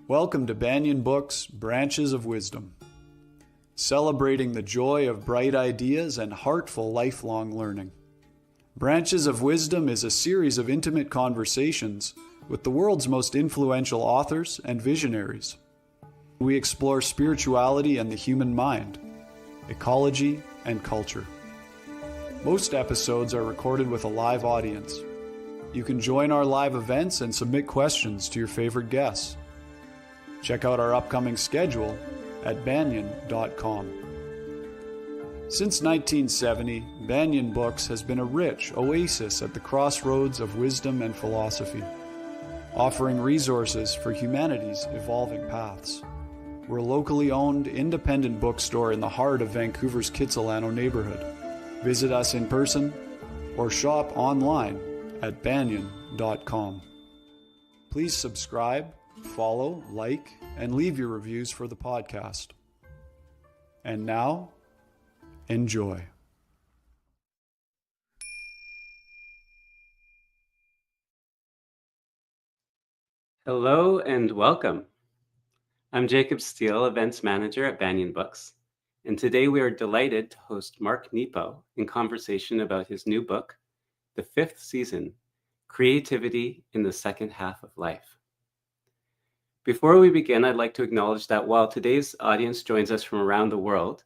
Welcome to Banyan Books, Branches of Wisdom, celebrating the joy of bright ideas and heartful lifelong learning. Branches of Wisdom is a series of intimate conversations with the world's most influential authors and visionaries. We explore spirituality and the human mind, ecology and culture. Most episodes are recorded with a live audience. You can join our live events and submit questions to your favorite guests. Check out our upcoming schedule at banyan.com. Since 1970, Banyan Books has been a rich oasis at the crossroads of wisdom and philosophy, offering resources for humanity's evolving paths. We're a locally owned, independent bookstore in the heart of Vancouver's Kitsilano neighborhood. Visit us in person or shop online at banyan.com. Please subscribe, follow, like, and leave your reviews for the podcast. And now, enjoy. Hello and welcome. I'm Jacob Steele, Events Manager at Banyan Books, and today we are delighted to host Mark Nepo in conversation about his new book, The Fifth Season, Creativity in the Second Half of Life. Before we begin, I'd like to acknowledge that while today's audience joins us from around the world,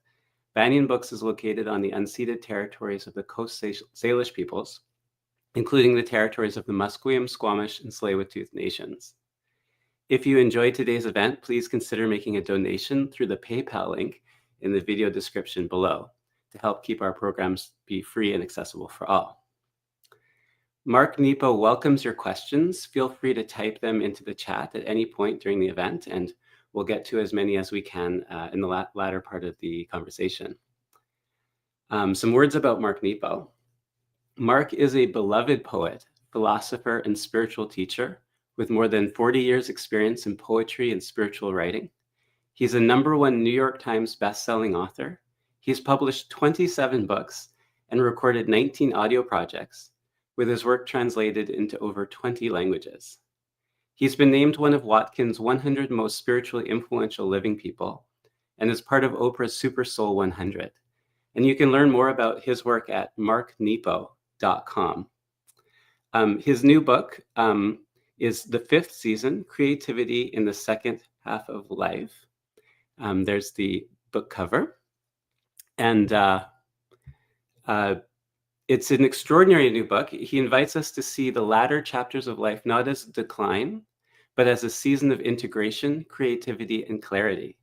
Banyan Books is located on the unceded territories of the Coast Salish peoples, including the territories of the Musqueam, Squamish, and Tsleil-Waututh nations. If you enjoyed today's event, please consider making a donation through the PayPal link in the video description below to help keep our programs be free and accessible for all. Mark Nepo welcomes your questions. Feel free to type them into the chat at any point during the event, and we'll get to as many as we can in the latter part of the conversation. Some words about Mark Nepo. Mark is a beloved poet, philosopher, and spiritual teacher with more than 40 years experience in poetry and spiritual writing. He's a #1 New York Times bestselling author. He's published 27 books and recorded 19 audio projects, with his work translated into over 20 languages. He's been named one of Watkins' 100 most spiritually influential living people and is part of Oprah's Super Soul 100. And you can learn more about his work at marknepo.com. His new book is The Fifth Season, Creativity in the Second Half of Life. There's the book cover. And it's an extraordinary new book. He invites us to see the latter chapters of life not as decline, but as a season of integration, creativity, and clarity.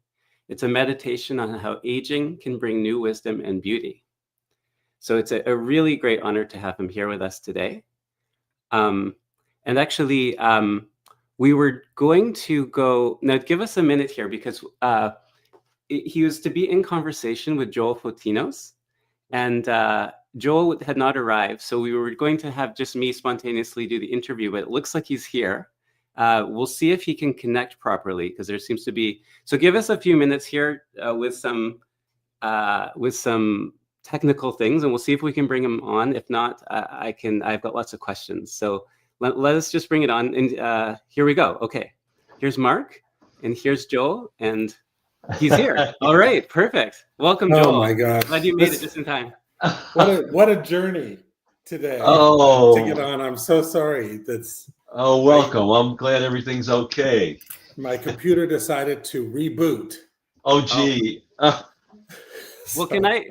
It's a meditation on how aging can bring new wisdom and beauty. So it's a really great honor to have him here with us today. And actually, we were going to go, now give us a minute here, because he was to be in conversation with Joel Fotinos, and Joel had not arrived, so we were going to have just me spontaneously do the interview, but it looks like he's here. We'll see if he can connect properly, because there seems to be, so give us a few minutes here with some technical things, and we'll see if we can bring him on. If not, I've got lots of questions. So let us just bring it on, and here we go. Okay, here's Mark, and here's Joel, and he's here. All right, perfect. Welcome, Joel. Oh my God! Glad you made it just in time. What a journey today to get on. I'm so sorry. Welcome. I'm glad everything's okay. My computer decided to reboot. Oh, gee. Well,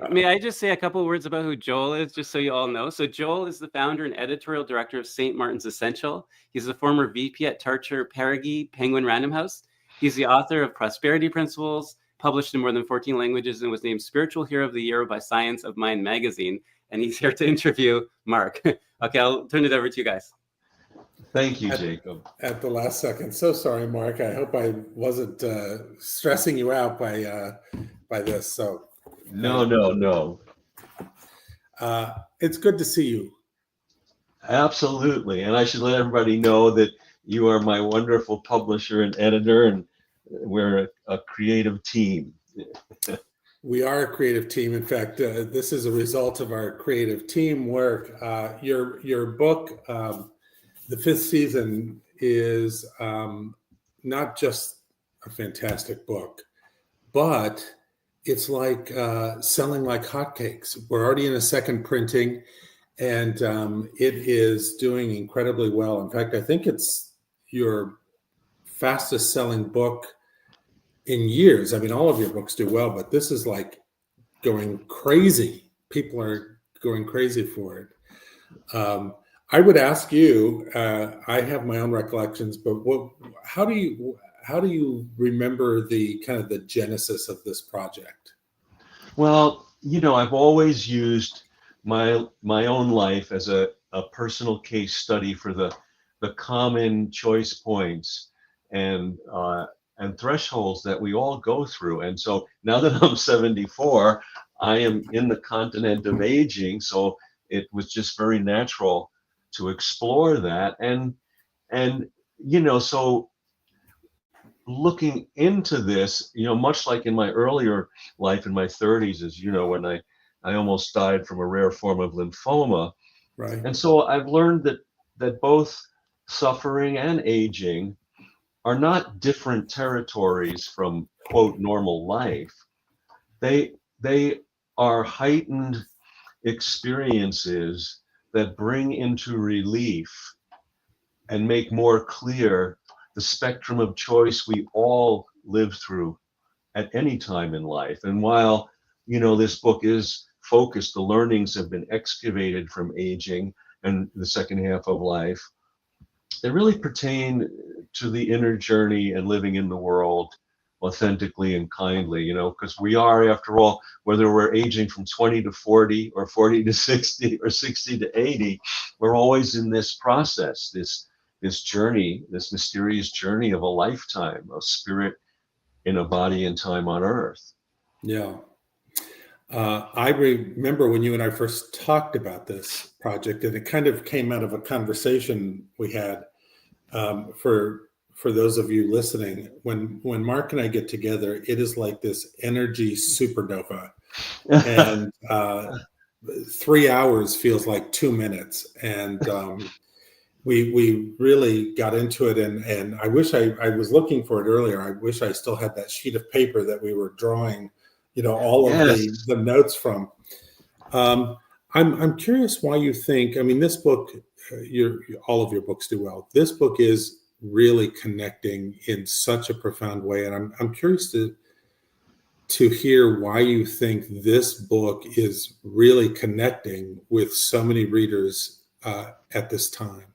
may I just say a couple of words about who Joel is, just so you all know? So Joel is the founder and editorial director of St. Martin's Essential. He's the former VP at Tarcher Perigee Penguin Random House. He's the author of Prosperity Principles, published in more than 14 languages, and was named Spiritual Hero of the Year by Science of Mind magazine. And he's here to interview Mark. Okay, I'll turn it over to you guys. Thank you, Jacob. At the last second. So sorry, Mark. I hope I wasn't stressing you out by this. So No. It's good to see you. Absolutely. And I should let everybody know that you are my wonderful publisher and editor, and we're a creative team. We are a creative team. In fact, this is a result of our creative team work. Your book, The Fifth Season, is not just a fantastic book, but it's like selling like hotcakes. We're already in a second printing, and it is doing incredibly well. In fact, I think it's your fastest selling book in years. I mean, all of your books do well, but this is like going crazy. People are going crazy for it. I would ask you, I have my own recollections, but how do you remember the kind of the genesis of this project? Well, I've always used my own life as a personal case study for the common choice points and thresholds that we all go through. And so now that I'm 74, I am in the continent of aging, so it was just very natural to explore that. And so looking into this, much like in my earlier life in my 30s, as you know, when I almost died from a rare form of lymphoma. Right. And so I've learned that both suffering and aging are not different territories from quote normal life. They are heightened experiences that bring into relief and make more clear the spectrum of choice we all live through at any time in life. And while, this book is focused, the learnings have been excavated from aging and the second half of life, they really pertain to the inner journey and living in the world authentically and kindly, because we are, after all, whether we're aging from 20 to 40 or 40 to 60 or 60 to 80, we're always in this process, this journey, this mysterious journey of a lifetime, of spirit in a body and time on earth. Yeah. I remember when you and I first talked about this project, and it kind of came out of a conversation we had. For those of you listening, when Mark and I get together, it is like this energy supernova, and 3 hours feels like 2 minutes, and we really got into it. And I wish I was looking for it earlier. I wish I still had that sheet of paper that we were drawing, all of Yes. the notes from. I'm curious why you think. I mean, this book, all of your books do well. This book is really connecting in such a profound way, and I'm curious to hear why you think this book is really connecting with so many readers at this time.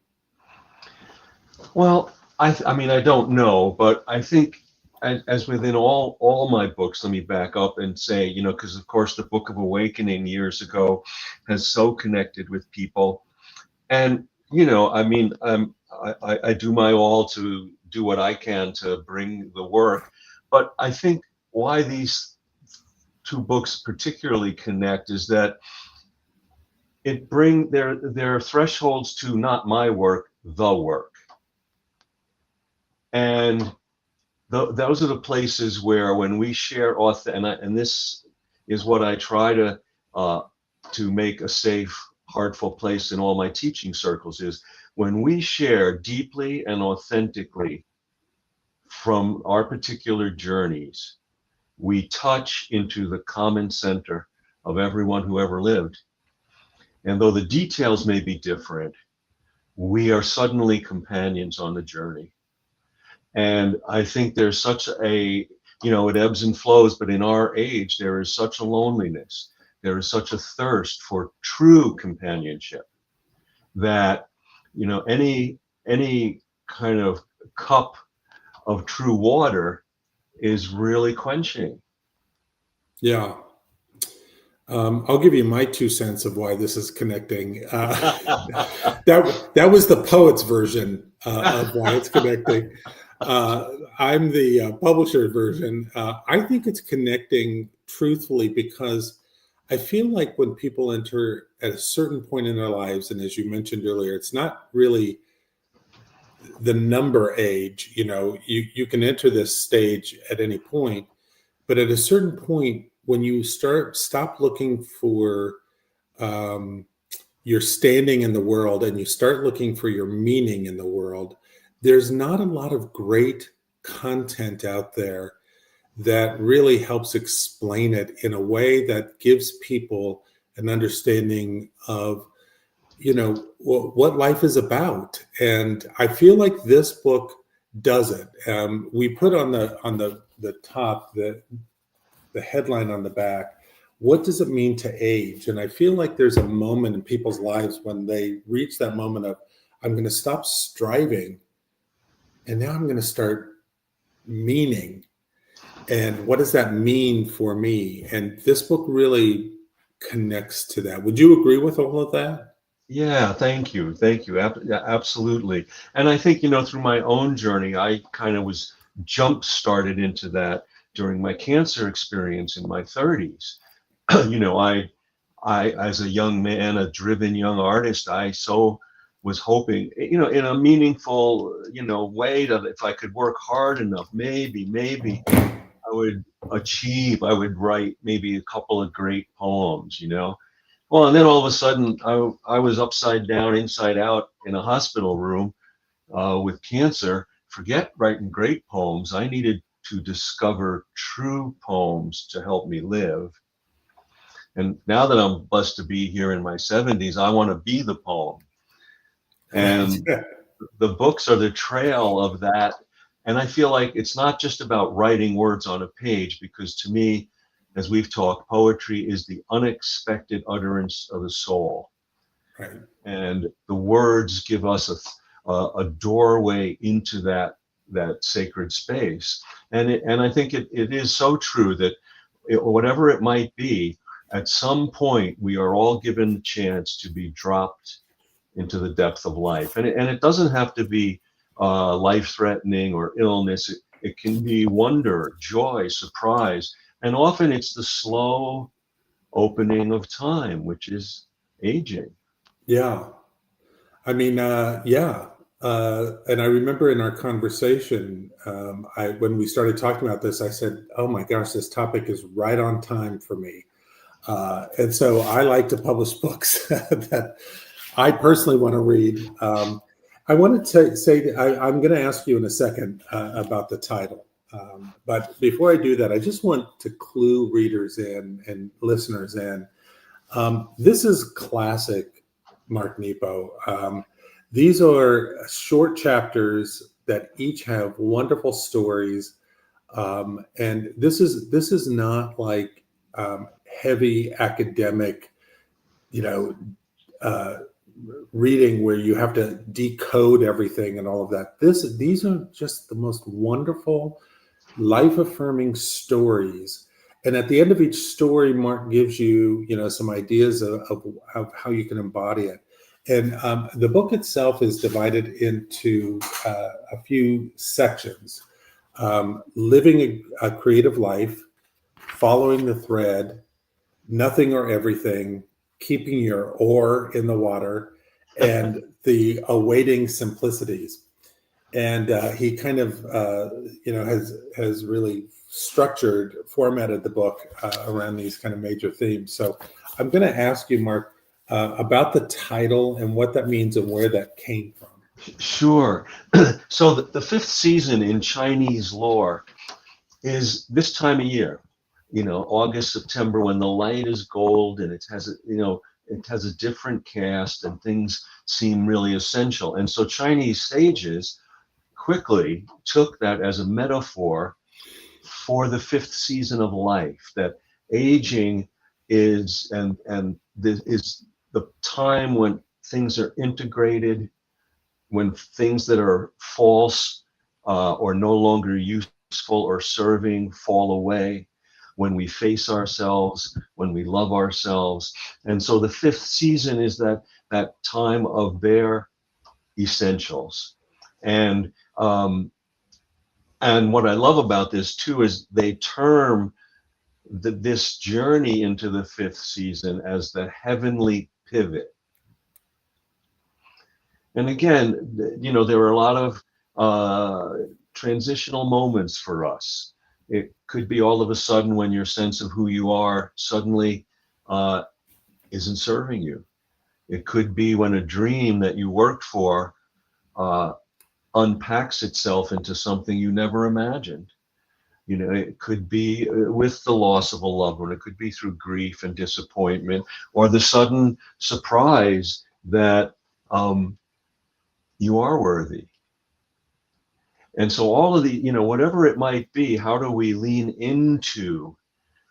Well, I mean, I don't know, but I think as within all my books, let me back up and say, because of course the Book of Awakening years ago has so connected with people. And, I mean, I do my all to do what I can to bring the work. But I think why these two books particularly connect is that their thresholds to not my work, the work. And those are the places where when we share and this is what I try to make a safe, heartful place in all my teaching circles, is when we share deeply and authentically from our particular journeys, we touch into the common center of everyone who ever lived. And though the details may be different, we are suddenly companions on the journey. And I think there's such it ebbs and flows, but in our age, there is such a loneliness. There is such a thirst for true companionship that, any kind of cup of true water is really quenching. Yeah. I'll give you my 2 cents of why this is connecting. That was the poet's version of why it's connecting. I'm the publisher version. I think it's connecting truthfully because I feel like when people enter at a certain point in their lives, and as you mentioned earlier, it's not really the number age. You can enter this stage at any point, but at a certain point, when you stop looking for your standing in the world and you start looking for your meaning in the world, there's not a lot of great content out there that really helps explain it in a way that gives people an understanding of, what life is about. And I feel like this book does it. We put on the top the headline on the back. What does it mean to age? And I feel like there's a moment in people's lives when they reach that moment of, I'm going to stop striving, and now I'm going to start meaning. And what does that mean for me? And this book really connects to that. Would you agree with all of that? Yeah, thank you. Thank you. Yeah, absolutely. And I think, through my own journey, I kind of was jump started into that during my cancer experience in my 30s. I, as a young man, a driven young artist, I so was hoping, in a meaningful, way, that if I could work hard enough, maybe I would write maybe a couple of great poems. Well, and then all of a sudden, I was upside down, inside out in a hospital room with cancer. Forget writing great poems. I needed to discover true poems to help me live. And now that I'm blessed to be here in my 70s, I want to be the poem. And the books are the trail of that. And I feel like it's not just about writing words on a page, because to me, as we've talked, poetry is the unexpected utterance of the soul. Right. And the words give us a doorway into that sacred space. And I think it is so true that whatever it might be, at some point we are all given the chance to be dropped into the depth of life. And it doesn't have to be life-threatening or illness. It can be wonder, joy, surprise. And often it's the slow opening of time, which is aging. Yeah. I mean, yeah. And I remember in our conversation, when we started talking about this, I said, oh my gosh, this topic is right on time for me. And so I like to publish books that I personally want to read. I wanted to say, I'm going to ask you in a second about the title. But before I do that, I just want to clue readers in and listeners in. This is classic Mark Nepo. These are short chapters that each have wonderful stories. And this is not like heavy academic, reading where you have to decode everything and all of that. These are just the most wonderful, life-affirming stories. And at the end of each story, Mark gives you, some ideas of how you can embody it. And the book itself is divided into a few sections. Living a creative life, following the thread, nothing or everything, keeping your oar in the water, and the awaiting simplicities. And he kind of, has really formatted the book around these kind of major themes. So I'm going to ask you, Mark, about the title and what that means and where that came from. Sure. So the fifth season in Chinese lore is this time of year, August, September, when the light is gold and it has a different cast and things seem really essential. And so Chinese sages quickly took that as a metaphor for the fifth season of life, that aging is and this is the time when things are integrated, when things that are false or no longer useful or serving fall away, when we face ourselves, when we love ourselves. And so the fifth season is that time of bare essentials. And what I love about this too is they term this journey into the fifth season as the heavenly pivot. And again, there are a lot of transitional moments for us. It could be all of a sudden when your sense of who you are suddenly isn't serving you. It could be when a dream that you worked for unpacks itself into something you never imagined. You know, it could be with the loss of a loved one, it could be through grief and disappointment, or the sudden surprise that you are worthy. And so all of the, you know, whatever it might be, how do we lean into,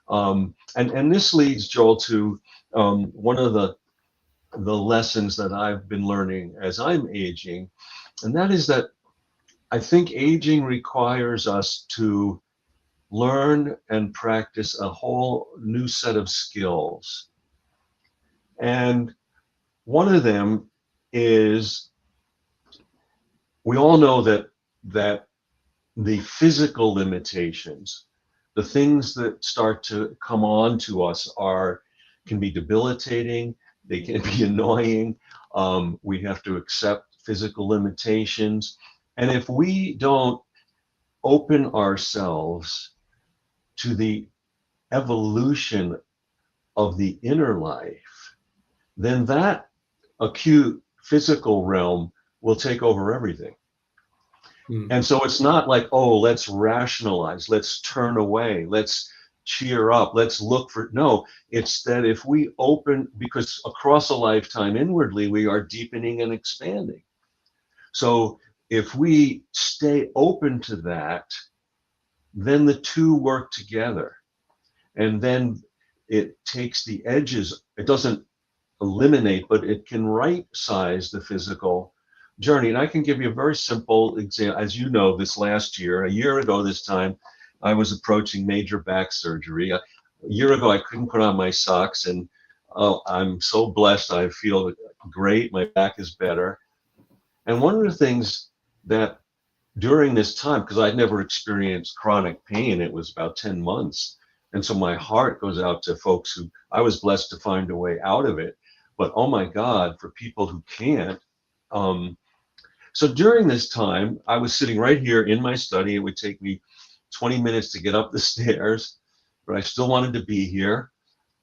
and this leads, Joel, to one of the lessons that I've been learning as I'm aging, and that is that I think aging requires us to learn and practice a whole new set of skills. And one of them is, we all know that the physical limitations, the things that start to come on to us can be debilitating, they can be annoying. We have to accept physical limitations. And if we don't open ourselves to the evolution of the inner life, then that acute physical realm will take over everything. And so it's not like, oh, let's rationalize, let's turn away, let's cheer up, let's look for, no, it's that if we open, because across a lifetime inwardly, we are deepening and expanding. So if we stay open to that, then the two work together. And then it takes the edges, it doesn't eliminate, but it can right size the physical journey. And I can give you a very simple example. As you know, this last year, a year ago this time, I was approaching major back surgery. A year ago, I couldn't put on my socks, and oh, I'm so blessed. I feel great. My back is better. And one of the things that during this time, because I'd never experienced chronic pain, it was about 10 months. And so my heart goes out to folks who, I was blessed to find a way out of it. But oh my God, for people who can't. So during this time, I was sitting right here in my study. It would take me 20 minutes to get up the stairs, but I still wanted to be here,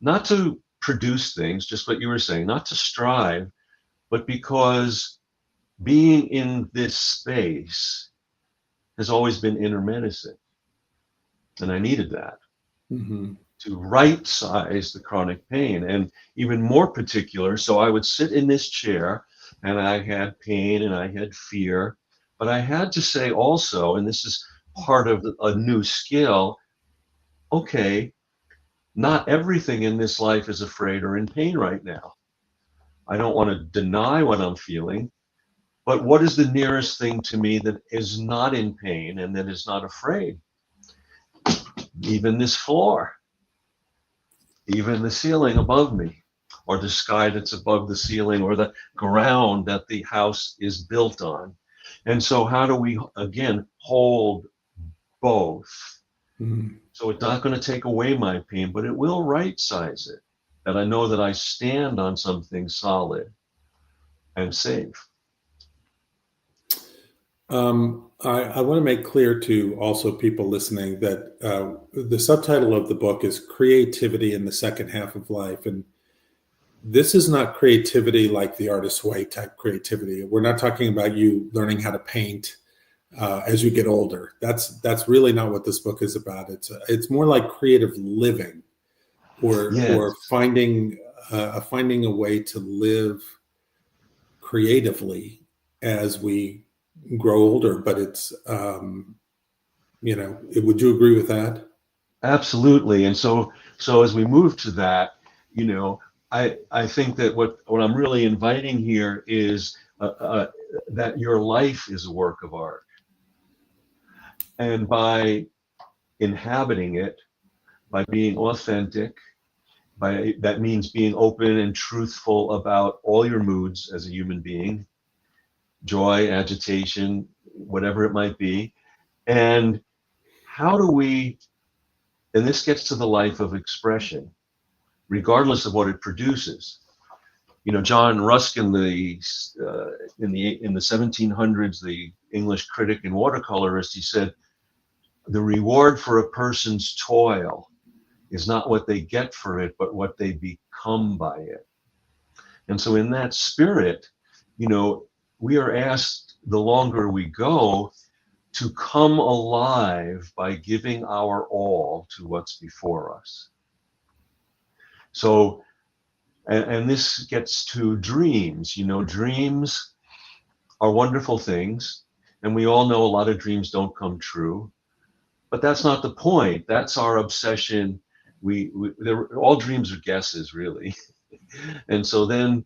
not to produce things, just what you were saying, not to strive, but because being in this space has always been inner medicine. And I needed that to right size the chronic pain. And even more particular, so I would sit in this chair and I had pain and I had fear, but I had to say also, and this is part of a new skill, okay, not everything in this life is afraid or in pain right now. I don't want to deny what I'm feeling, but what is the nearest thing to me that is not in pain and that is not afraid? Even this floor, even the ceiling above me, or the sky that's above the ceiling, or the ground that the house is built on. And so how do we, again, hold both? So it's not going to take away my pain, but it will right size it. That I know that I stand on something solid and safe. I want to make clear to also people listening that the subtitle of the book is Creativity in the Second Half of Life. And this is not creativity like the artist's way type creativity. We're not talking about you learning how to paint as you get older. That's really not what this book is about. It's more like creative living, or finding a way to live creatively as we grow older. But it's would you agree with that? Absolutely. And so as we move to that, I think that what I'm really inviting here is that your life is a work of art. And by inhabiting it, by being authentic, that means being open and truthful about all your moods as a human being, joy, agitation, whatever it might be. And how do we, and this gets to the life of expression, regardless of what it produces. John Ruskin, in the 1700s, the English critic and watercolorist, he said, the reward for a person's toil is not what they get for it, but what they become by it. And so in that spirit, we are asked the longer we go, to come alive by giving our all to what's before us. So, and this gets to dreams. Dreams are wonderful things, and we all know a lot of dreams don't come true, but that's not the point. That's our obsession. All dreams are guesses, really. And so then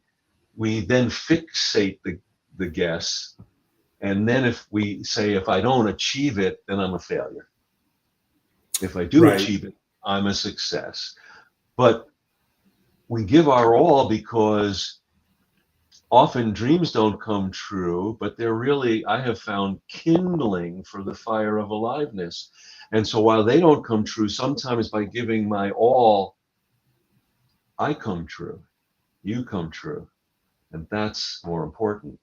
we fixate the guess, and then if we say, if I don't achieve it, then I'm a failure. If I do achieve it, I'm a success. But we give our all because often dreams don't come true, but they're really, I have found, kindling for the fire of aliveness. And so while they don't come true, sometimes by giving my all, I come true, you come true. And that's more important.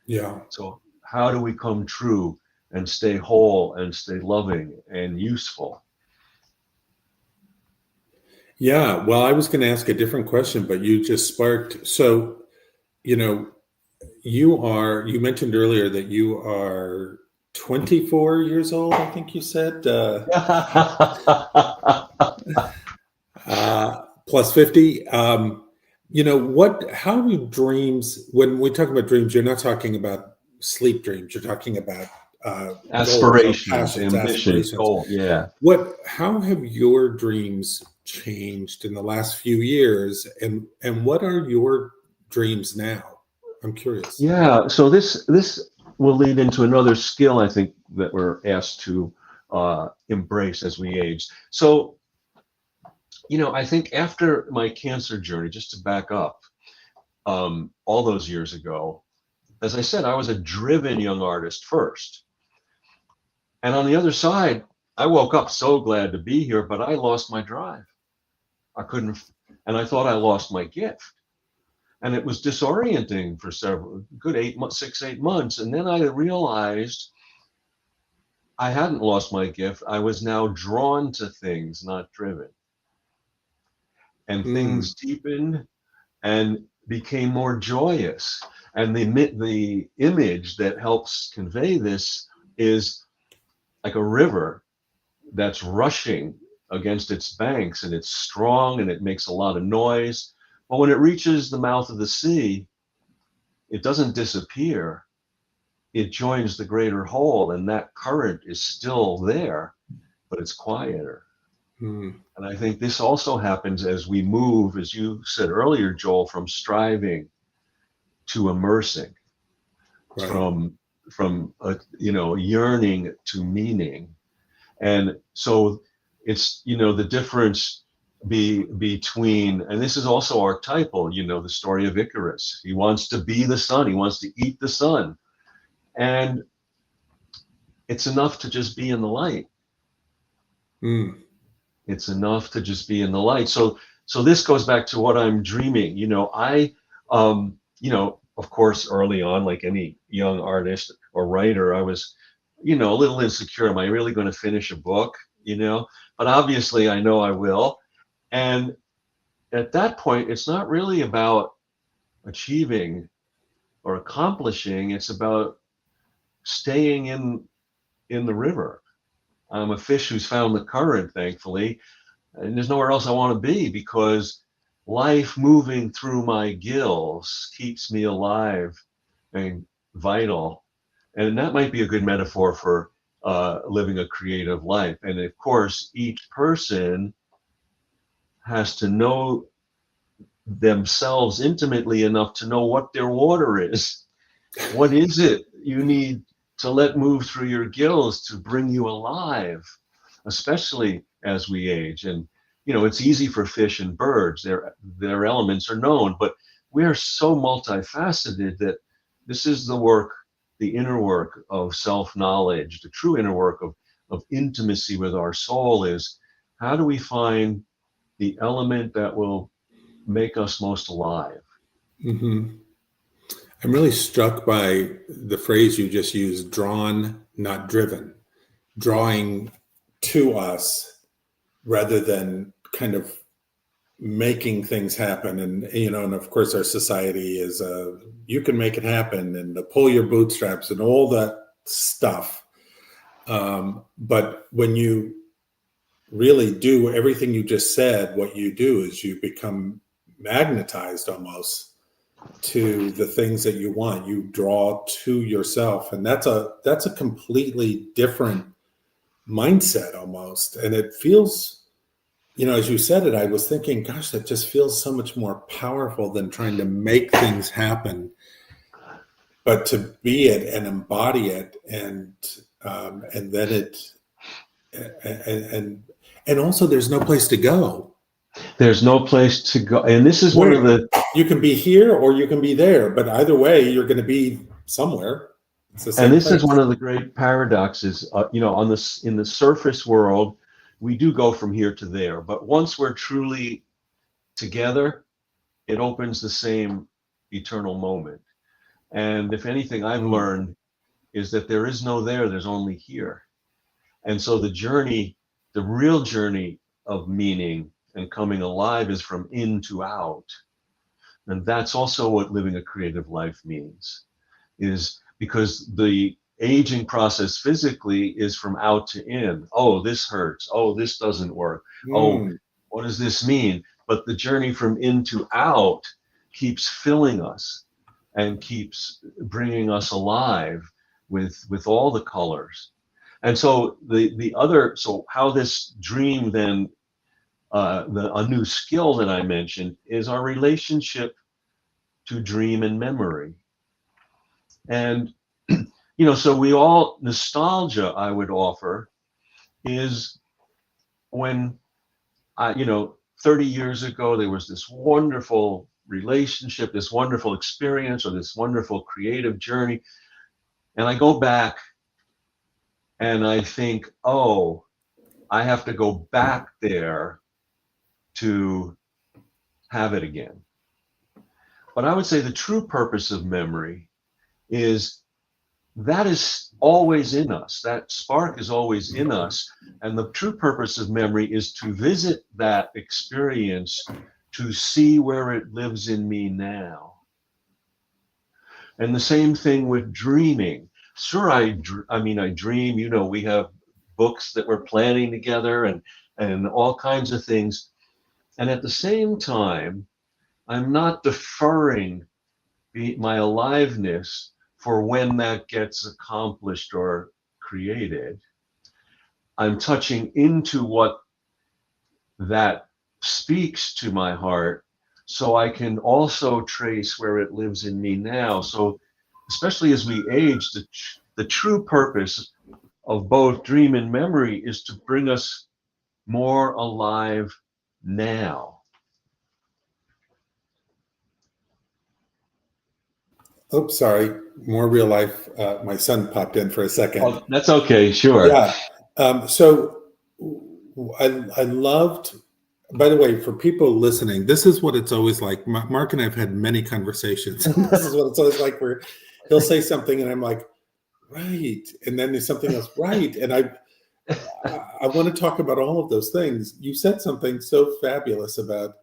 Yeah. So how do we come true and stay whole and stay loving and useful? Yeah. Well, I was going to ask a different question, but you just sparked. So, you mentioned earlier that you are 24 years old, I think you said, plus 50. How do dreams, when we talk about dreams, you're not talking about sleep dreams, you're talking about aspirations, goals, ambitions, goal. Yeah. How have your dreams changed in the last few years, and what are your dreams now? I'm curious. Yeah. So this will lead into another skill, I think, that we're asked to embrace as we age. So, I think after my cancer journey, just to back up, all those years ago, as I said, I was a driven young artist first. And on the other side, I woke up so glad to be here, but I lost my drive. I couldn't, and I thought I lost my gift. And it was disorienting for good 6-8 months. And then I realized I hadn't lost my gift. I was now drawn to things, not driven. And things deepened and became more joyous. And the image that helps convey this is like a river that's rushing against its banks, and it's strong and it makes a lot of noise. But when it reaches the mouth of the sea, it doesn't disappear. It joins the greater whole, and that current is still there, but it's quieter. And I think this also happens as we move, as you said earlier, Joel, from striving to immersing, from yearning to meaning. And so it's, the difference between, and this is also archetypal, the story of Icarus. He wants to be the sun. He wants to eat the sun. And it's enough to just be in the light. It's enough to just be in the light. So this goes back to what I'm dreaming. Of course, early on, like any young artist or writer, I was, a little insecure. Am I really going to finish a book? But obviously I know I will. And at that point, it's not really about achieving or accomplishing. It's about staying in the river. I'm a fish who's found the current, thankfully, and there's nowhere else I want to be, because life moving through my gills keeps me alive and vital. And that might be a good metaphor for living a creative life. And of course, each person has to know themselves intimately enough to know what their water is. What is it you need to let move through your gills to bring you alive, especially as we age? And it's easy for fish and birds. Their elements are known, but we are so multifaceted that this is the work, the inner work of self-knowledge, the true inner work of intimacy with our soul is, how do we find the element that will make us most alive? I'm really struck by the phrase you just used, drawn, not driven, drawing to us rather than kind of making things happen. And, and of course our society is, you can make it happen and pull your bootstraps and all that stuff. But when you really do everything you just said, what you do is you become magnetized almost to the things that you want. You draw to yourself, and that's a completely different mindset almost. And it feels, as you said it, I was thinking, gosh, that just feels so much more powerful than trying to make things happen, but to be it and embody it, and then it, and also there's no place to go. There's no place to go. And this is one of the... You can be here or you can be there, but either way, you're going to be somewhere. And this is one of the great paradoxes, in the surface world, we do go from here to there. But once we're truly together, it opens the same eternal moment. And if anything I've learned is that there is no there, there's only here. And so the real journey of meaning and coming alive is from in to out. And that's also what living a creative life means, is because the aging process physically is from out to in. Oh, this hurts. Oh, this doesn't work. Oh, what does this mean? But the journey from in to out keeps filling us and keeps bringing us alive with all the colors. And so so how this dream then, a new skill that I mentioned is our relationship to dream and memory. And, so nostalgia, I would offer, is when 30 years ago, there was this wonderful relationship, this wonderful experience, or this wonderful creative journey. And I go back and I think, oh, I have to go back there to have it again. But I would say the true purpose of memory is that is always in us. That spark is always in us. And the true purpose of memory is to visit that experience, to see where it lives in me now. And the same thing with dreaming. Sure, I dream, we have books that we're planning together and all kinds of things. And at the same time, I'm not deferring my aliveness for when that gets accomplished or created. I'm touching into what that speaks to my heart, so I can also trace where it lives in me now. So especially as we age, the true purpose of both dream and memory is to bring us more alive now. Oops, sorry. More real life. My son popped in for a second. Oh, that's okay. Sure. Yeah. So I loved, by the way, for people listening, this is what it's always like. Mark and I have had many conversations. This is what it's always like, where he'll say something and I'm like, right. And then there's something else, right. And I want to talk about all of those things. You said something so fabulous about,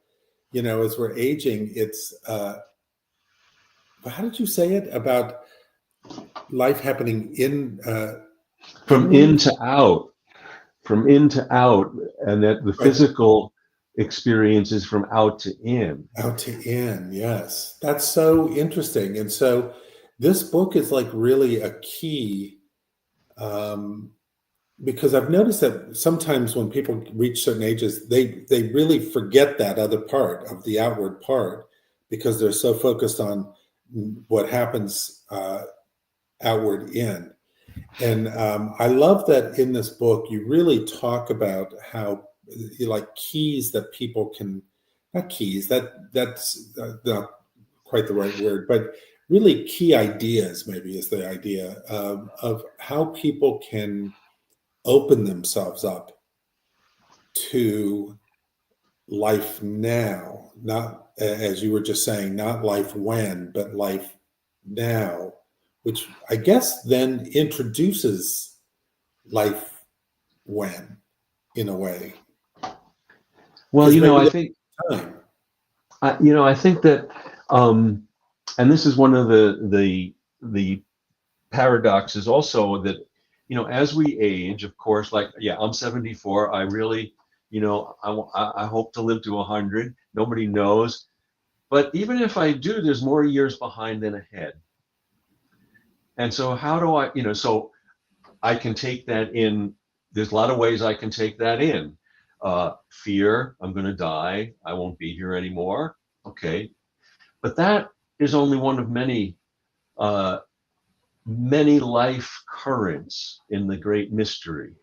as we're aging, it's, how did you say it about life happening from in to out, and that the physical experience is from out to in. Out to in, yes. That's so interesting. And so this book is like really a key, because I've noticed that sometimes when people reach certain ages, they really forget that other part of the outward part, because they're so focused on what happens outward in. And I love that in this book, you really talk about how, keys that people can, not keys, that's not quite the right word, but really key ideas, maybe is the idea of how people can open themselves up to life now, not, as you were just saying, not life when, but life now, which I guess then introduces life when, in a way. Well, I think time. I think that, and this is one of the paradoxes also, that as we age, of course, like, yeah, I'm 74. I really, I hope to live to 100. Nobody knows, but even if I do, there's more years behind than ahead. And so how do I, so I can take that in. There's a lot of ways I can take that in. Fear, I'm going to die. I won't be here anymore. Okay. But that is only one of uh, many life currents in the great mystery.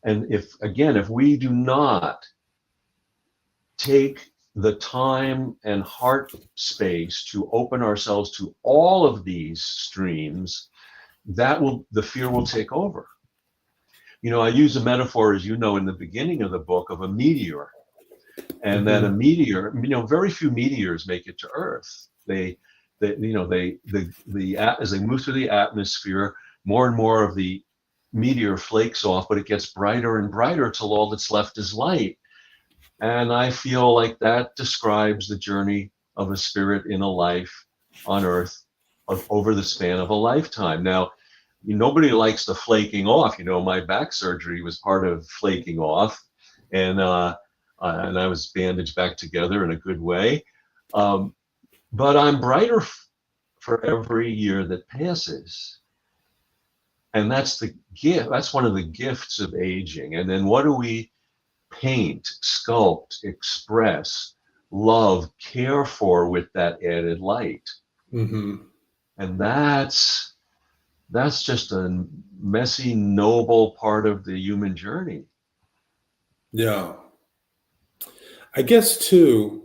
And if we do not take the time and heart space to open ourselves to all of these streams, the fear will take over. I use a metaphor, as you know, in the beginning of the book, of a meteor, and that a meteor, very few meteors make it to Earth. As they move through the atmosphere, more and more of the meteor flakes off, but it gets brighter and brighter till all that's left is light. And I feel like that describes the journey of a spirit in a life on Earth over the span of a lifetime. Now, nobody likes the flaking off. My back surgery was part of flaking off, and I was bandaged back together in a good way. But I'm brighter for every year that passes. And that's the gift. That's one of the gifts of aging. And then what do we paint, sculpt, express, love, care for with that added light? Mm-hmm. And that's just a messy, noble part of the human journey. Yeah. I guess too,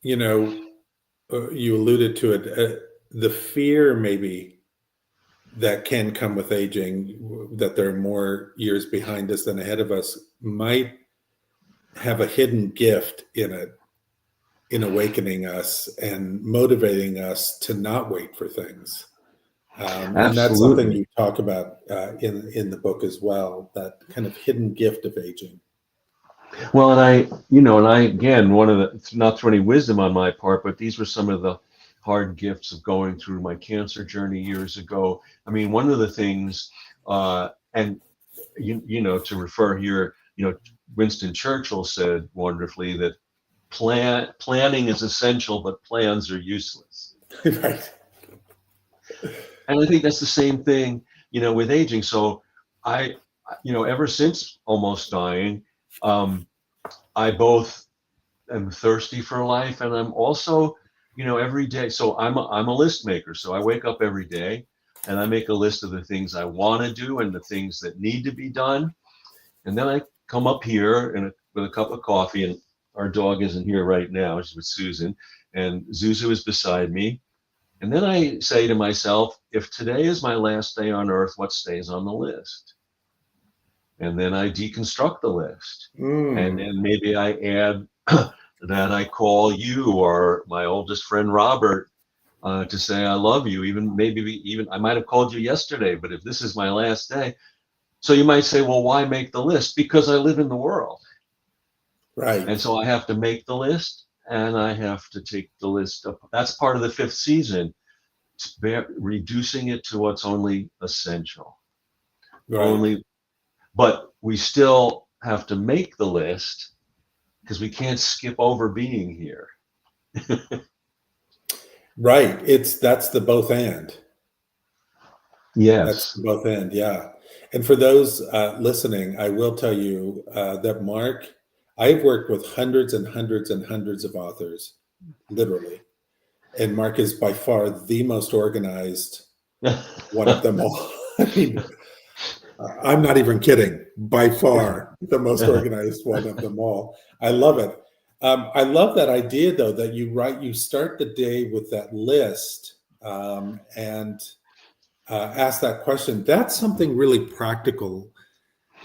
you alluded to it, the fear maybe that can come with aging, that there are more years behind us than ahead of us, might have a hidden gift in it, in awakening us and motivating us to not wait for things. And that's something you talk about in the book as well, that kind of hidden gift of aging. Well, and I again, not throwing any wisdom on my part, but these were some of the hard gifts of going through my cancer journey years ago. I mean, one of the things, and to refer here, Winston Churchill said wonderfully that planning is essential, but plans are useless. Right. And I think that's the same thing, with aging. So ever since almost dying, I both am thirsty for life, and I'm also, every day. So I'm a list maker. So I wake up every day and I make a list of the things I want to do and the things that need to be done. And then I come up here with a cup of coffee, and our dog isn't here right now. She's with Susan, and Zuzu is beside me. And then I say to myself, if today is my last day on earth, what stays on the list? And then I deconstruct the list. And then maybe I add that I call you or my oldest friend, Robert, to say I love you. Even I might have called you yesterday, but if this is my last day. So you might say, well, why make the list? Because I live in the world. Right. And so I have to make the list, and I have to take the list up. That's part of the fifth season. It's reducing it to what's only essential. Right. But we still have to make the list because we can't skip over being here. Right. That's the both and. Yes. That's the both and. Yeah. And for those listening, I will tell you that Mark, I've worked with hundreds and hundreds and hundreds of authors, literally. And Mark is by far the most organized one of them all. I mean, I'm not even kidding. By far, the most organized one of them all. I love it. I love that idea, though, that you start the day with that list and ask that question. That's something really practical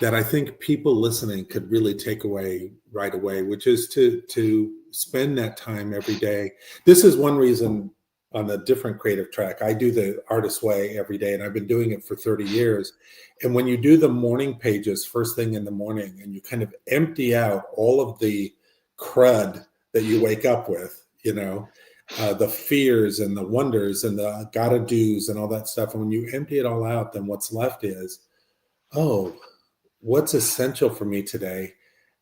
that I think people listening could really take away right away, which is to spend that time every day. This is one reason on a different creative track, I do the artist way every day, and I've been doing it for 30 years. And when you do the morning pages first thing in the morning, and you kind of empty out all of the crud that you wake up with, the fears and the wonders and the gotta do's and all that stuff. And when you empty it all out, then what's left is, oh, what's essential for me today?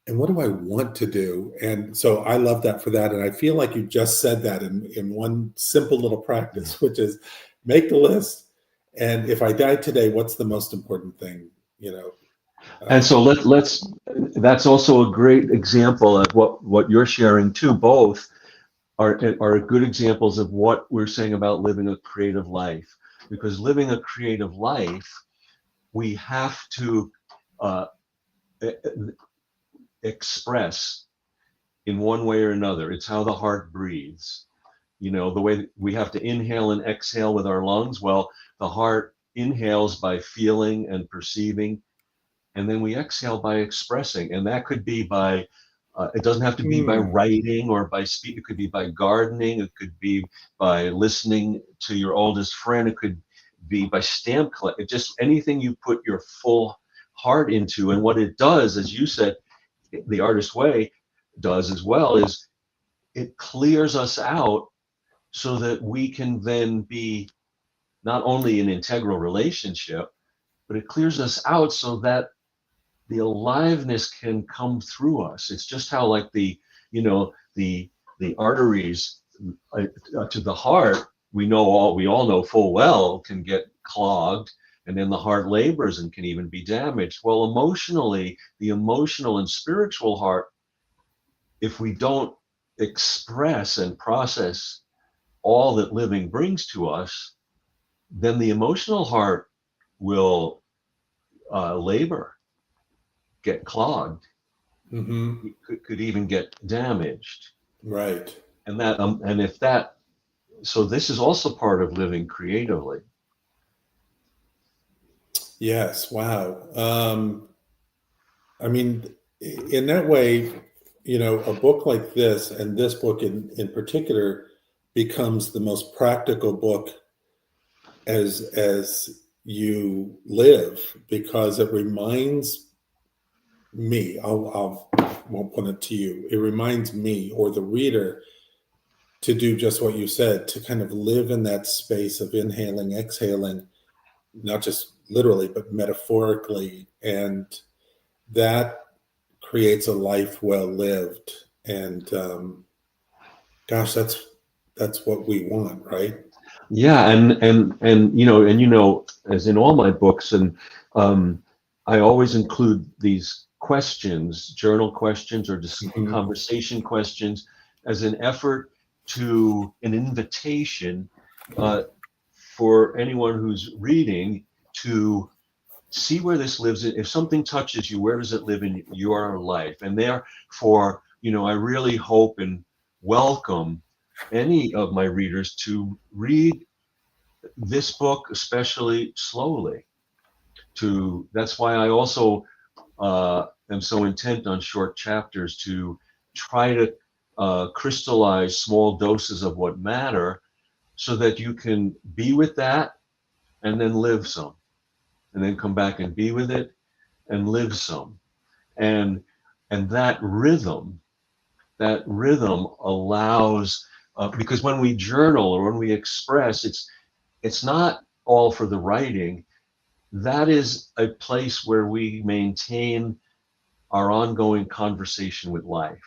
And what do I want to do? And so I love that for that. And I feel like you just said that in one simple little practice, which is make the list. And if I die today, what's the most important thing, And so that's also a great example of what you're sharing too. Both are good examples of what we're saying about living a creative life. Because living a creative life, we have to express in one way or another. It's how the heart breathes. The way we have to inhale and exhale with our lungs. Well, the heart inhales by feeling and perceiving, and then we exhale by expressing. And that could be by, it doesn't have to be by writing or by speak. It could be by gardening. It could be by listening to your oldest friend. It could be by stamp collecting. Just anything you put your full heart into. And what it does, as you said, the artist way does as well, is it clears us out so that we can then be not only an integral relationship, but it clears us out so that the aliveness can come through us. It's just how like the arteries to the heart, we all know full well can get clogged, and then the heart labors and can even be damaged. Well, emotionally, the emotional and spiritual heart, if we don't express and process all that living brings to us, then the emotional heart will labor, get clogged, could even get damaged. Right. And that, so this is also part of living creatively. Yes. Wow. I mean, in that way, a book like this, and this book in particular, becomes the most practical book as you live, because it reminds me, I won't put it to you, it reminds me or the reader to do just what you said, to kind of live in that space of inhaling, exhaling, not just literally, but metaphorically. And that creates a life well lived. And gosh, that's what we want, right? Yeah, and as in all my books, and I always include these questions, journal questions or just conversation questions, as an effort to an invitation for anyone who's reading to see where this lives. If something touches you, where does it live in your life? And therefore, I really hope and welcome any of my readers to read this book, especially slowly. That's why I also am so intent on short chapters, to try to crystallize small doses of what matter, so that you can be with that and then live some, and then come back and be with it and live some. And that rhythm allows, because when we journal or when we express, it's not all for the writing. That is a place where we maintain our ongoing conversation with life.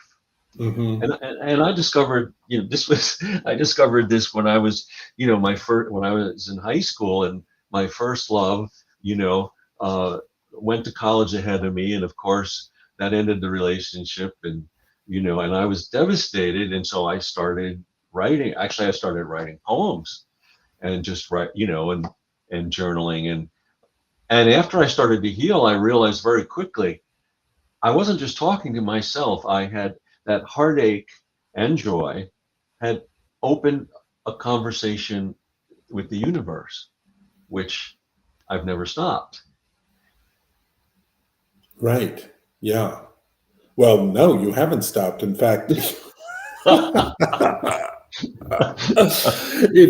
And I discovered, I discovered this when I was, when I was in high school, and my first love, went to college ahead of me, and of course that ended the relationship, and and I was devastated, and so I started writing. Actually, I started writing poems, and just write, and journaling, and after I started to heal, I realized very quickly I wasn't just talking to myself. I had that heartache and joy had opened a conversation with the universe, which I've never stopped. Right. Yeah. Well, no, you haven't stopped. In fact, if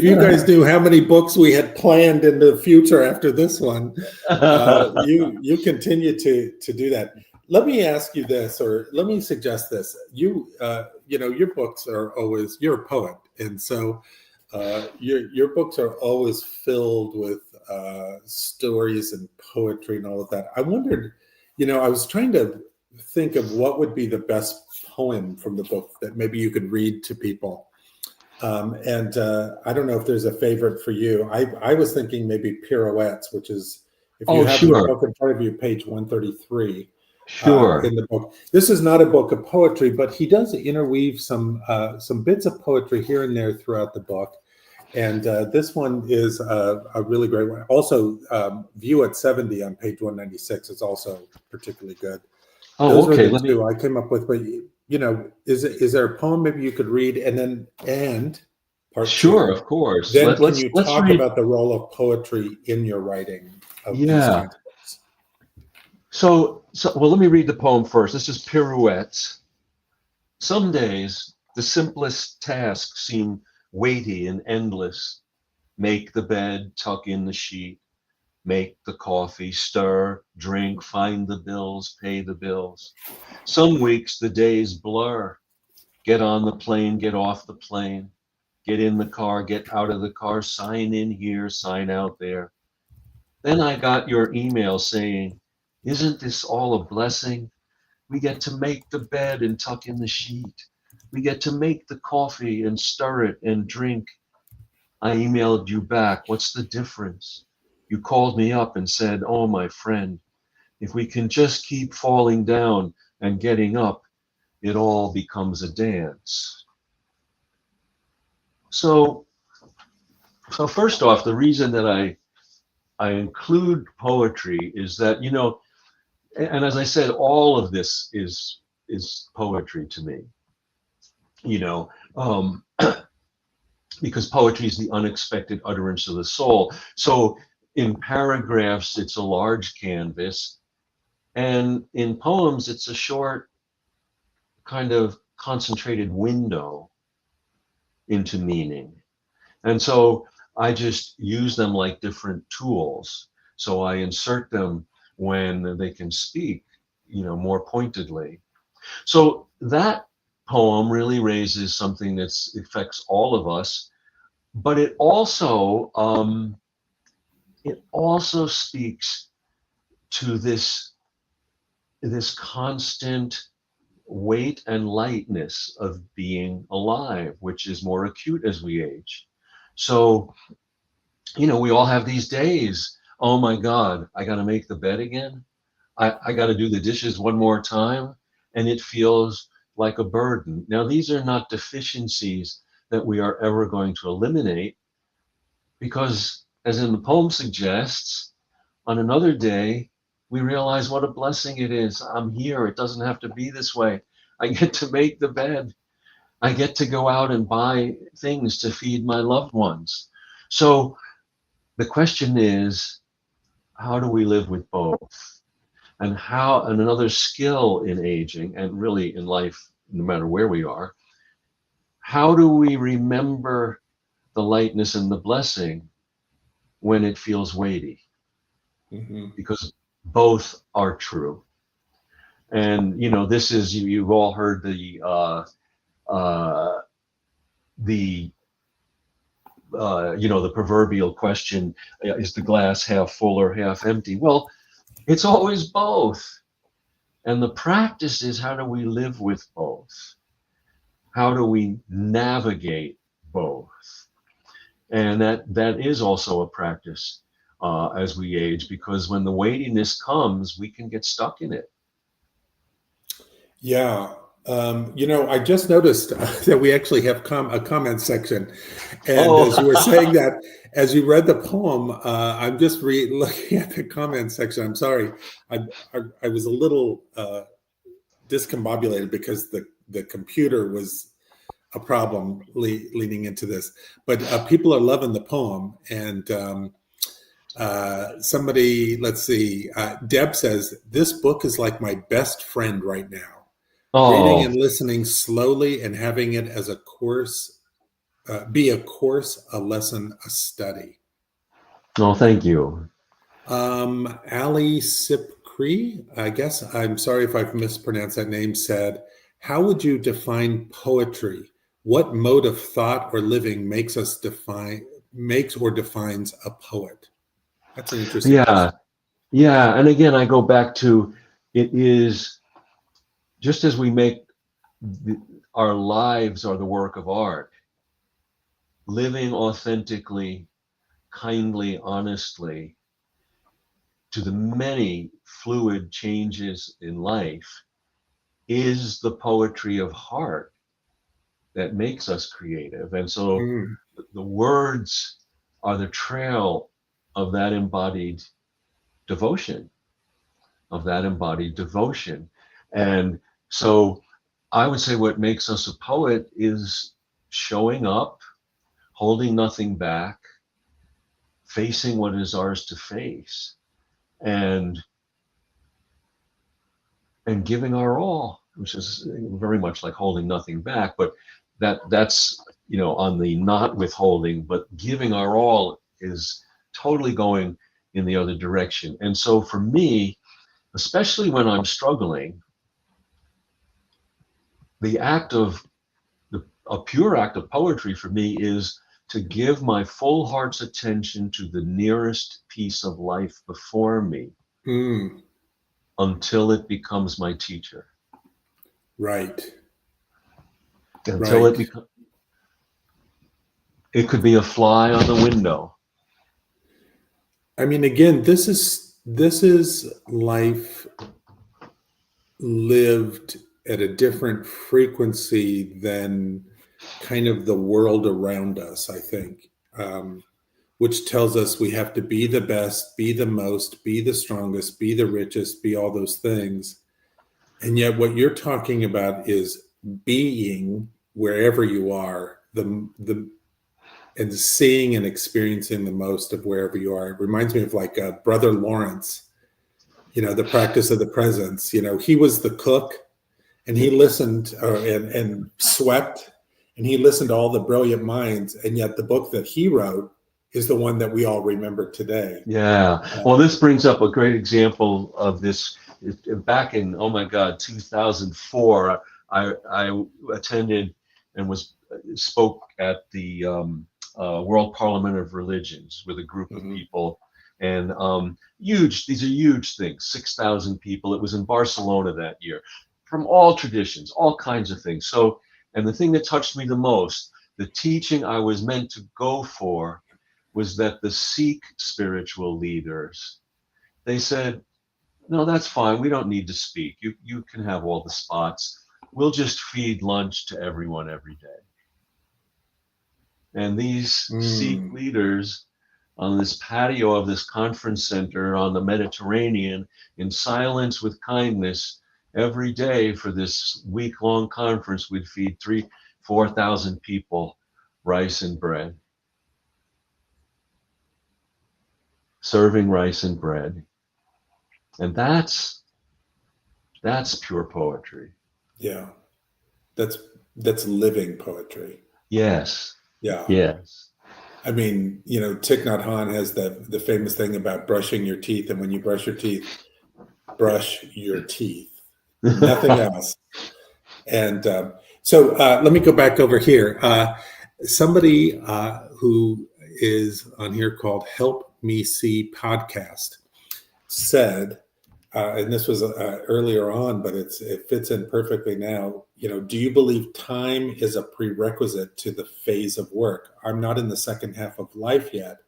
you guys knew how many books we had planned in the future after this one, you continue to do that. let me ask you this, or let me suggest this. Your books are always, you're a poet. And so your books are always filled with stories and poetry and all of that. I wondered, I was trying to think of what would be the best poem from the book that maybe you could read to people. And I don't know if there's a favorite for you. I was thinking maybe Pirouettes, which is, if you have the book in front of you, page 133 in the book. This is not a book of poetry, but he does interweave some bits of poetry here and there throughout the book. And this one is a really great one. Also, View at 70 on page 196 is also particularly good. Those were the two I came up with. But is there a poem maybe you could read and part Sure, two? of course. Then can you talk about the role of poetry in your writing of these kinds of books? So, well, let me read the poem first. This is Pirouettes. Some days the simplest tasks seem weighty and endless. Make the bed, tuck in the sheet, make the coffee, stir, drink, find the bills, pay the bills. Some weeks the days blur. Get on the plane, get off the plane, get in the car, get out of the car, sign in here, sign out there. Then I got your email saying, isn't this all a blessing? We get to make the bed and tuck in the sheet. We get to make the coffee and stir it and drink. I emailed you back, what's the difference? You called me up and said, oh, my friend, if we can just keep falling down and getting up, it all becomes a dance. So first off, the reason that I include poetry is that, and as I said, all of this is poetry to me, because poetry is the unexpected utterance of the soul. So in paragraphs, it's a large canvas, and in poems, it's a short kind of concentrated window into meaning. And so I just use them like different tools. So I insert them when they can speak, more pointedly. So that poem really raises something that affects all of us, but it also speaks to this constant weight and lightness of being alive, which is more acute as we age. So, we all have these days. Oh my God, I got to make the bed again. I got to do the dishes one more time. And it feels like a burden. Now, these are not deficiencies that we are ever going to eliminate, because, as in the poem suggests, on another day, we realize what a blessing it is. I'm here. It doesn't have to be this way. I get to make the bed. I get to go out and buy things to feed my loved ones. So the question is, how do we live with both? And another skill in aging, and really in life, no matter where we are, how do we remember the lightness and the blessing when it feels weighty? Mm-hmm. Because both are true. And, this is, you've all heard the proverbial question, is the glass half full or half empty? Well, it's always both. And the practice is, how do we live with both? How do we navigate both? And that is also a practice as we age, because when the weightiness comes, we can get stuck in it. Yeah. I just noticed that we actually have a comment section. And as you were saying that, as you read the poem, I'm just looking at the comment section. I'm sorry. I was a little discombobulated because the computer was a problem leading into this. But people are loving the poem. And somebody, let's see, Deb says, this book is like my best friend right now. Reading and listening slowly and having it as a course, be a course, a lesson, a study. Oh, thank you. Ali Sipkri Winfrey, I guess, I'm sorry if I've mispronounced that name, said, how would you define poetry? What mode of thought or living makes or defines a poet? That's an interesting question. Yeah. And again, I go back to, it is just as we make our lives are the work of art, living authentically, kindly, honestly, to the many fluid changes in life is the poetry of heart that makes us creative. And so Mm, the words are the trail of that embodied devotion, And so I would say what makes us a poet is showing up, holding nothing back, facing what is ours to face, and giving our all, which is very much like holding nothing back, but that's on the not withholding, but giving our all is totally going in the other direction. And so for me, especially when I'm struggling, the act of a pure act of poetry for me is to give my full heart's attention to the nearest piece of life before me mm, until it becomes my teacher. right. Until Right. it could be a fly on the window. I mean, again, this is life lived at a different frequency than kind of the world around us, I think, which tells us we have to be the best, be the most, be the strongest, be the richest, be all those things. And yet what you're talking about is being wherever you are, and seeing and experiencing the most of wherever you are. It reminds me of like Brother Lawrence, the practice of the presence. He was the cook, and he listened and swept, and he listened to all the brilliant minds, and yet the book that he wrote is the one that we all remember today. Yeah. Well, this brings up a great example of this. Back in, 2004, I attended and spoke at the World Parliament of Religions with a group of people, and these are huge things, 6,000 people. It was in Barcelona that year, from all traditions, all kinds of things. So, and the thing that touched me the most, the teaching I was meant to go for, was that the Sikh spiritual leaders, they said, no, that's fine. We don't need to speak. You can have all the spots. We'll just feed lunch to everyone every day. And these Sikh leaders on this patio of this conference center on the Mediterranean, in silence with kindness, every day for this week-long conference, we'd feed 4,000 people rice and bread. Serving rice and bread. And that's pure poetry. Yeah. That's living poetry. Yes. Yeah. Yes. I mean, Thich Nhat Hanh has the famous thing about brushing your teeth, and when you brush your teeth, brush your teeth, nothing else. And so let me go back over here. Somebody who is on here called Help Me See Podcast said, and this was earlier on, but it fits in perfectly now. Do you believe time is a prerequisite to the phase of work? I'm not in the second half of life yet,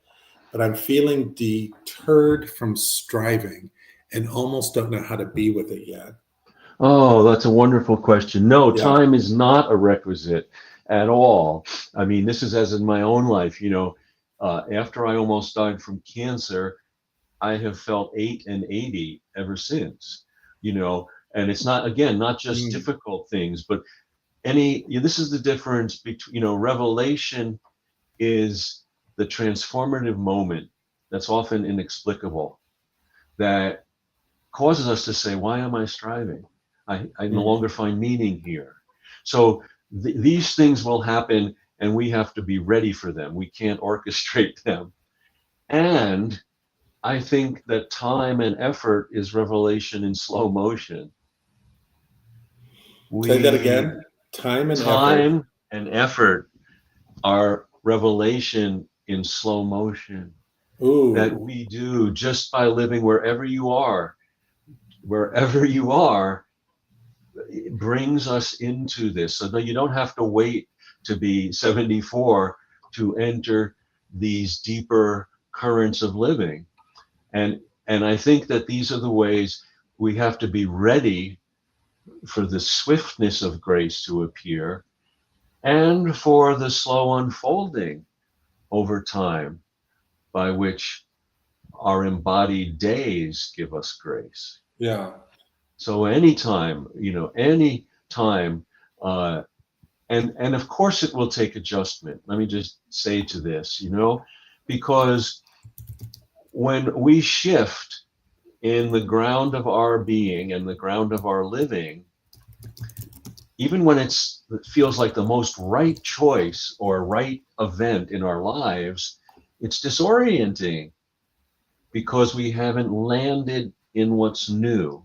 but I'm feeling deterred from striving and almost don't know how to be with it yet. Oh, that's a wonderful question. No, Yeah. time is not a requisite at all. I mean, this is as in my own life, after I almost died from cancer, I have felt 8 and 80 ever since, and it's not just difficult things, but this is the difference between, revelation is the transformative moment that's often inexplicable, that causes us to say, why am I striving? I no longer find meaning here. So these things will happen, and we have to be ready for them. We can't orchestrate them. And I think that time and effort is revelation in slow motion. Say that again. Time and effort. Time and effort are revelation in slow motion that Ooh, we do just by living wherever you are. Wherever you are, it brings us into this. So that you don't have to wait to be 74 to enter these deeper currents of living. And I think that these are the ways we have to be ready for the swiftness of grace to appear and for the slow unfolding over time by which our embodied days give us grace. yeah. So anytime, any time, and of course it will take adjustment. Let me just say to this, because when we shift in the ground of our being and the ground of our living, even when it feels like the most right choice or right event in our lives, it's disorienting because we haven't landed in what's new.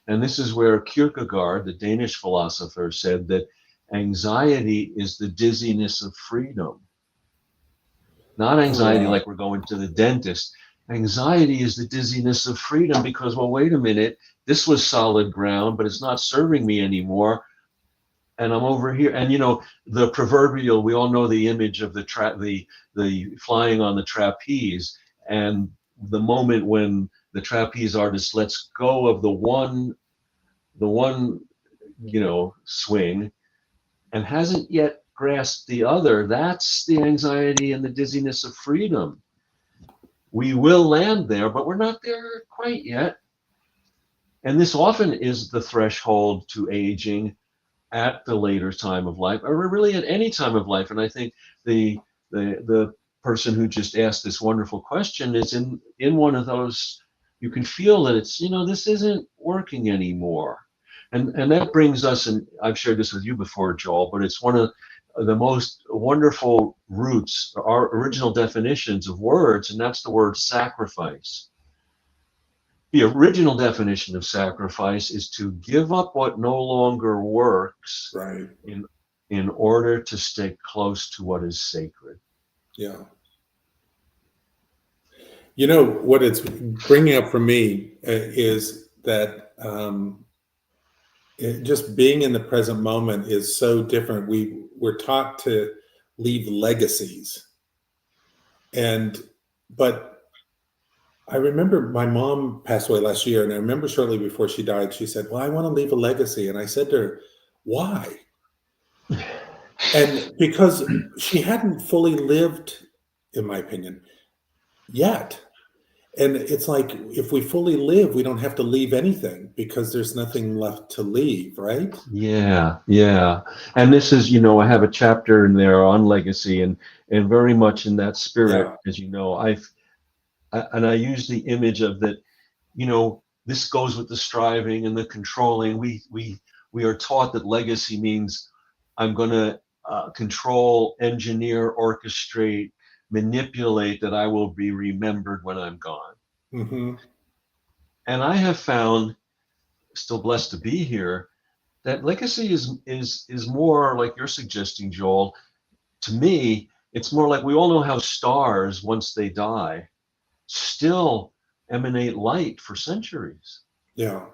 And this is where Kierkegaard, the Danish philosopher, said that anxiety is the dizziness of freedom. Not anxiety Wow. like we're going to the dentist. Anxiety is the dizziness of freedom because, well, wait a minute, this was solid ground, but it's not serving me anymore. And I'm over here. And the proverbial, we all know the image of the flying on the trapeze, and the moment when the trapeze artist lets go of the one swing and hasn't yet grasped the other. That's the anxiety and the dizziness of freedom. We will land there, but we're not there quite yet. And this often is the threshold to aging at the later time of life, or really at any time of life. And I think the person who just asked this wonderful question is in one of those. You can feel that it's this isn't working anymore, and that brings us, and I've shared this with you before, Joel, but it's one of the most wonderful roots, our original definitions of words, and that's the word sacrifice. The original definition of sacrifice is to give up what no longer works, Right. in order to stay close to what is sacred. Yeah. What it's bringing up for me is that just being in the present moment is so different. We're taught to leave legacies, but I remember my mom passed away last year, and I remember shortly before she died, she said, "Well, I want to leave a legacy." And I said to her, "Why?" And because she hadn't fully lived, in my opinion, yet. And it's like, if we fully live, we don't have to leave anything because there's nothing left to leave, right? Yeah. And this is, I have a chapter in there on legacy, and very much in that spirit, Yeah. as you know, I use the image of that, this goes with the striving and the controlling. We are taught that legacy means I'm going to control, engineer, orchestrate, manipulate, that I will be remembered when I'm gone. Mm-hmm. And I have found, still blessed to be here, that legacy is more like you're suggesting, Joel. To me, it's more like we all know how stars, once they die, still emanate light for centuries. Yeah.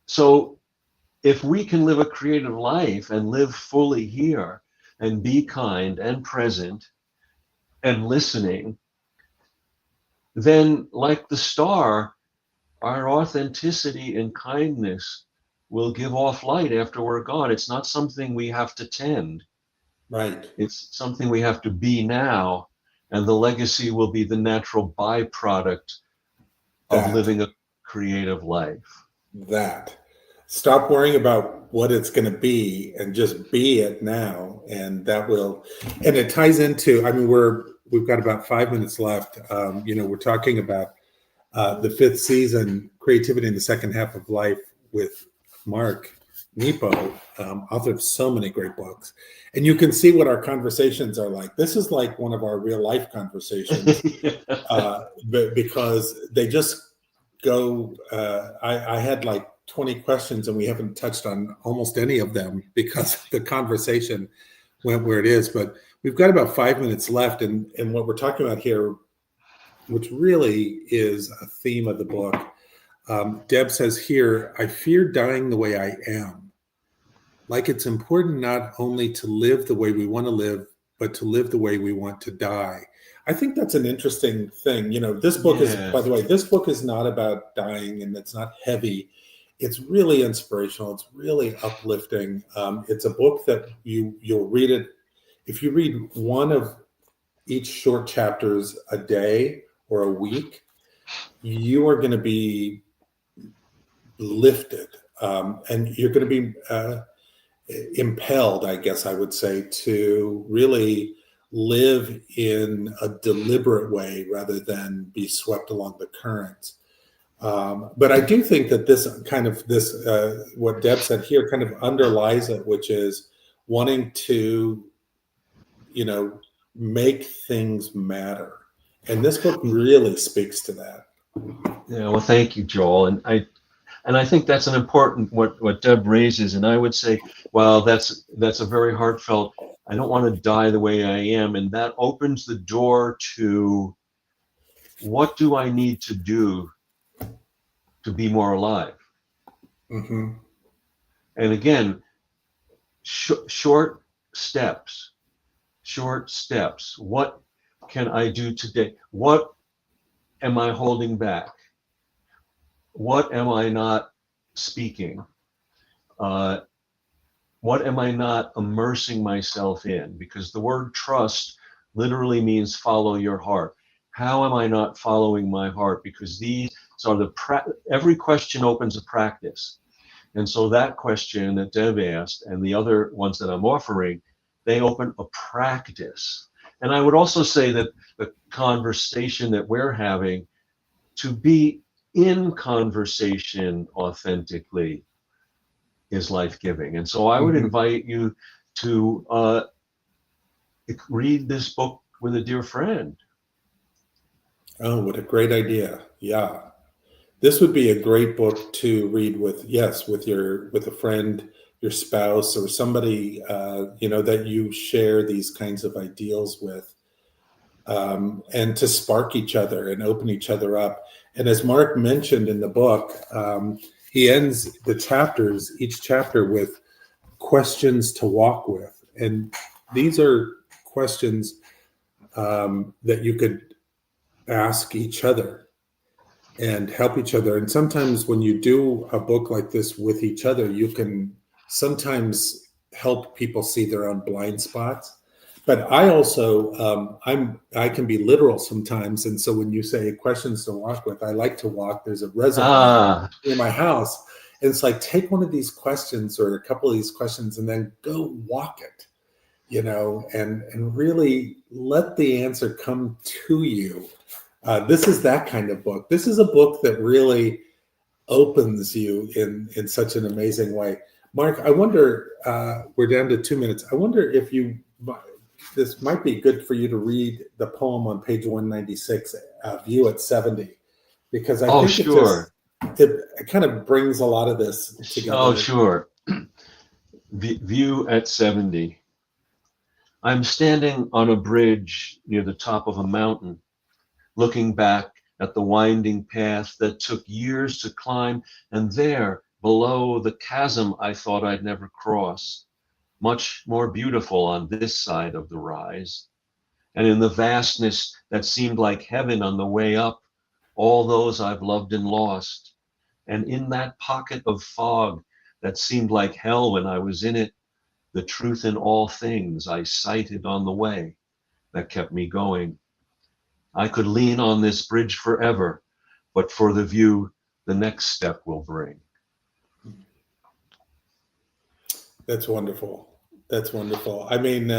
So if we can live a creative life and live fully here and be kind and present and listening, then like the star, our authenticity and kindness will give off light after we're gone. It's not something we have to tend. Right. It's something we have to be now, and the legacy will be the natural byproduct of living a creative life. Stop worrying about what it's going to be and just be it now. And and it ties into, we've got about 5 minutes left. We're talking about the fifth season, creativity in the second half of life with Mark. Nepo, author of so many great books. And you can see what our conversations are like. This is like one of our real life conversations because they just go. I had like 20 questions and we haven't touched on almost any of them because the conversation went where it is. But we've got about 5 minutes left. And what we're talking about here, which really is a theme of the book, Deb says here, I fear dying the way I am. Like it's important not only to live the way we want to live, but to live the way we want to die. I think that's an interesting thing. You know, this book is, by the way, this book is not about dying and it's not heavy. It's really inspirational. It's really uplifting. It's a book that you'll read it. If you read one of each short chapters a day or a week, you are going to be lifted and you're going to be impelled, I guess I would say, to really live in a deliberate way rather than be swept along the currents. But I do think that what Deb said here kind of underlies it, which is wanting to, make things matter. And this book really speaks to that. Yeah, well, thank you, Joel. And I think that's an important what Deb raises. And I would say, well, that's a very heartfelt. I don't want to die the way I am, and that opens the door to what do I need to do to be more alive. Mm-hmm. And again, short steps. What can I do today? What am I holding back? What am I not speaking? What am I not immersing myself in? Because the word trust literally means follow your heart. How am I not following my heart? Because these are every question opens a practice. And so that question that Deb asked and the other ones that I'm offering, they open a practice. And I would also say that the conversation that we're having, to be in conversation authentically, is life-giving. And so I would invite you to read this book with a dear friend. Oh, what a great idea. Yeah. This would be a great book to read with a friend, your spouse, or somebody, that you share these kinds of ideals with, and to spark each other and open each other up. And as Mark mentioned in the book, he ends each chapter with questions to walk with. And these are questions that you could ask each other and help each other. And sometimes when you do a book like this with each other, you can sometimes help people see their own blind spots. But I also, I can be literal sometimes. And so when you say questions to walk with, I like to walk. There's a reservoir near my house. And it's like, take one of these questions or a couple of these questions and then go walk it, and really let the answer come to you. This is that kind of book. This is a book that really opens you in such an amazing way. Mark, I wonder, we're down to 2 minutes. I wonder if this might be good for you to read the poem on page 196, View at 70, because I think it kind of brings a lot of this together. Oh, sure. View at 70. I'm standing on a bridge near the top of a mountain, looking back at the winding path that took years to climb, and there, below, the chasm I thought I'd never cross, much more beautiful on this side of the rise. And in the vastness that seemed like heaven on the way up, all those I've loved and lost. And in that pocket of fog that seemed like hell when I was in it, the truth in all things I sighted on the way that kept me going. I could lean on this bridge forever, but for the view the next step will bring. That's wonderful. That's wonderful. I mean,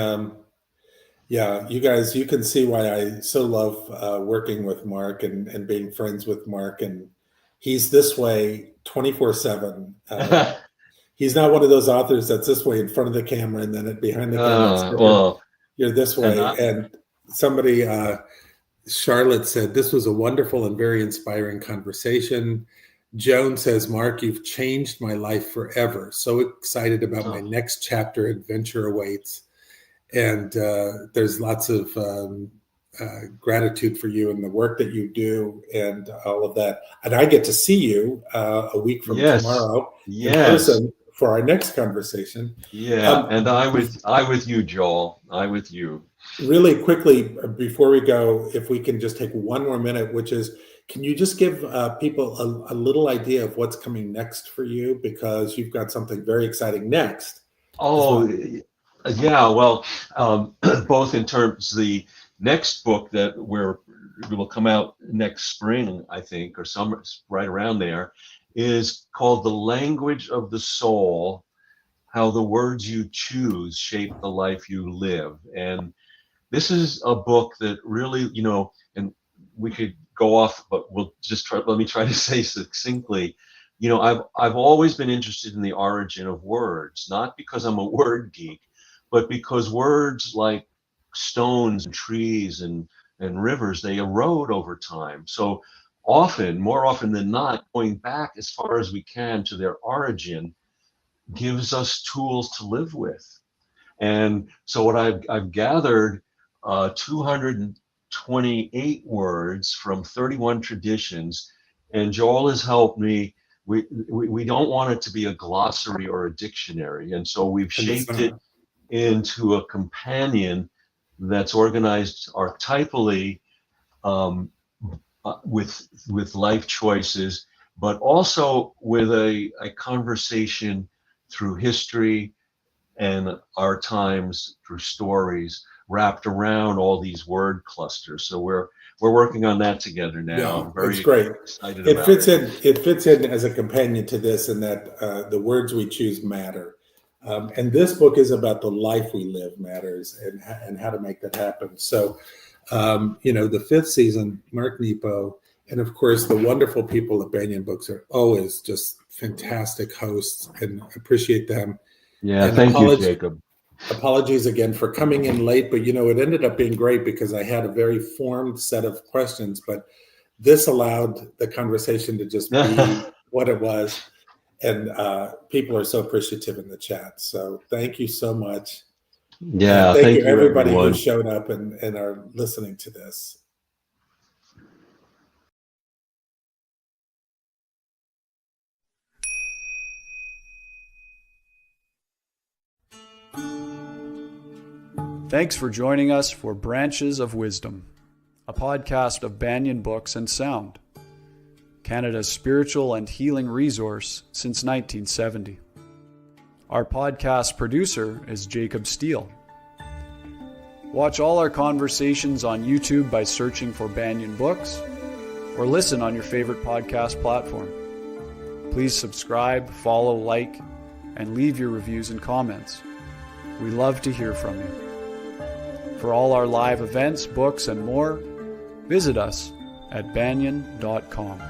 you guys, you can see why I so love working with Mark and being friends with Mark. And he's this way 24/7. He's not one of those authors that's this way in front of the camera and then behind the camera. Well, You're this way. And somebody, Charlotte said, this was a wonderful and very inspiring conversation. Joan says, Mark, you've changed my life forever. So excited about my next chapter. Adventure awaits. And there's lots of gratitude for you and the work that you do and all of that. And I get to see you a week from tomorrow in person for our next conversation. Yeah, and I with you, Joel. I with you. Really quickly, before we go, if we can just take one more minute, which is, can you just give people a little idea of what's coming next for you? Because you've got something very exciting next. Oh, yeah. Well, both in terms the next book that will come out next spring, I think, or summer, right around there, is called The Language of the Soul: How the Words You Choose Shape the Life You Live. And this is a book that really, and we could go off, but let me try to say succinctly, I've always been interested in the origin of words, not because I'm a word geek, but because words, like stones and trees and rivers, they erode over time. So often, more often than not, going back as far as we can to their origin gives us tools to live with. And so what I've gathered 228 words from 31 traditions, and Joel has helped me. We don't want it to be a glossary or a dictionary, and so we've shaped it into a companion that's organized archetypally, with life choices, but also with a conversation through history and our times through stories wrapped around all these word clusters. So we're working on that together now. Yeah, I'm very great. excited It about fits it. in. It fits in as a companion to this, and that the words we choose matter. And this book is about the life we live matters, and how to make that happen. So, the fifth season, Mark Nepo, and of course the wonderful people at Banyan Books are always just fantastic hosts, and appreciate them. Yeah, And thank you, Jacob. Apologies again for coming in late, but it ended up being great because I had a very formed set of questions, but this allowed the conversation to just be what it was. And people are so appreciative in the chat. So thank you so much. Yeah, and thank you everybody everyone. who showed up and are listening to this. Thanks for joining us for Branches of Wisdom, a podcast of Banyan Books and Sound, Canada's spiritual and healing resource since 1970. Our podcast producer is Jacob Steele. Watch all our conversations on YouTube by searching for Banyan Books, or listen on your favorite podcast platform. Please subscribe, follow, like, and leave your reviews and comments. We love to hear from you. For all our live events, books, and more, visit us at banyan.com.